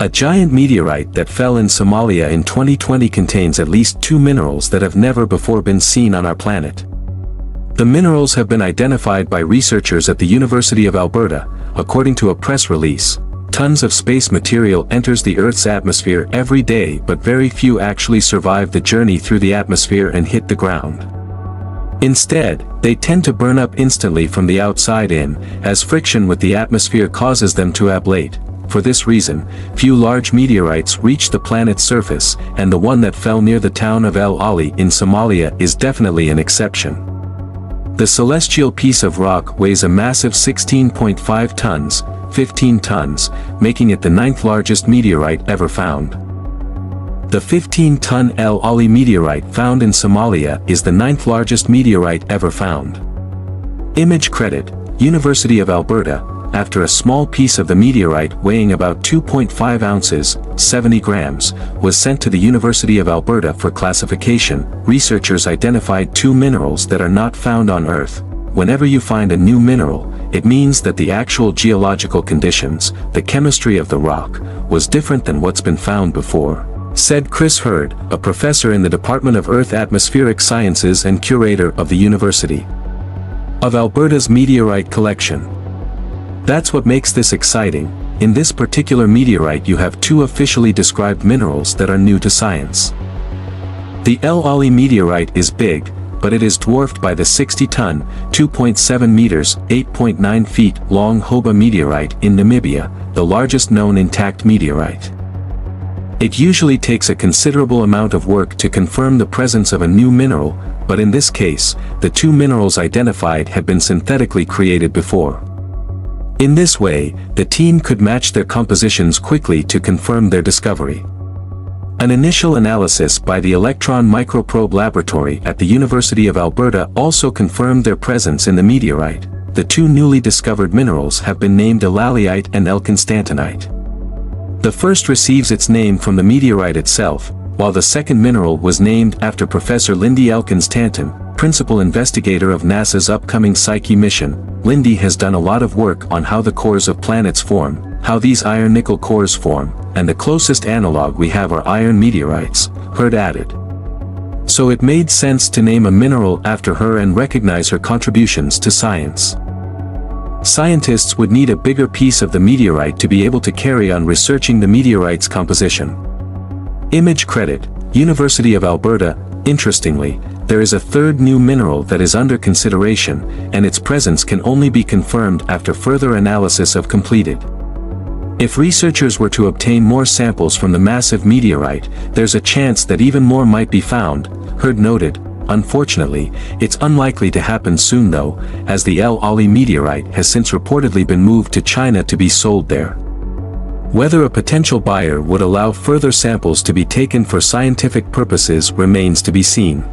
A giant meteorite that fell in Somalia in 2020 contains at least 2 minerals that have never before been seen on our planet. The minerals have been identified by researchers at the University of Alberta. According to a press release, tons of space material enters the Earth's atmosphere every day, but very few actually survive the journey through the atmosphere and hit the ground. Instead, they tend to burn up instantly from the outside in, as friction with the atmosphere causes them to ablate. For this reason, few large meteorites reach the planet's surface, and the one that fell near the town of El Ali in Somalia is definitely an exception. The celestial piece of rock weighs a massive 16.5 tons, 15 tons, making it the 9th largest meteorite ever found. The 15-ton El Ali meteorite found in Somalia is the 9th largest meteorite ever found. Image credit, University of Alberta. After a small piece of the meteorite weighing about 2.5 ounces, 70 grams, was sent to the University of Alberta for classification, researchers identified 2 minerals that are not found on Earth. Whenever you find a new mineral, it means that the actual geological conditions, the chemistry of the rock, was different than what's been found before, said Chris Hurd, a professor in the Department of Earth Atmospheric Sciences and curator of the University of Alberta's meteorite collection. That's what makes this exciting. In this particular meteorite you have 2 officially described minerals that are new to science. The El Ali meteorite is big, but it is dwarfed by the 60-ton, 2.7 meters, 8.9 feet long Hoba meteorite in Namibia, the largest known intact meteorite. It usually takes a considerable amount of work to confirm the presence of a new mineral, but in this case, the 2 minerals identified had been synthetically created before. In this way, the team could match their compositions quickly to confirm their discovery. An initial analysis by the Electron Microprobe Laboratory at the University of Alberta also confirmed their presence in the meteorite. The 2 newly discovered minerals have been named elalionite and elconstantonite. The first receives its name from the meteorite itself, while the second mineral was named after Professor Lindy Elconstanton, principal investigator of NASA's upcoming Psyche mission. Lindy has done a lot of work on how the cores of planets form, how these iron-nickel cores form, and the closest analog we have are iron meteorites, Hurd added. So it made sense to name a mineral after her and recognize her contributions to science. Scientists would need a bigger piece of the meteorite to be able to carry on researching the meteorite's composition. Image credit, University of Alberta. Interestingly, there is a 3rd new mineral that is under consideration, and its presence can only be confirmed after further analysis of completed. If researchers were to obtain more samples from the massive meteorite, there's a chance that even more might be found, Hurd noted. Unfortunately, it's unlikely to happen soon though, as the El Ali meteorite has since reportedly been moved to China to be sold there. Whether a potential buyer would allow further samples to be taken for scientific purposes remains to be seen.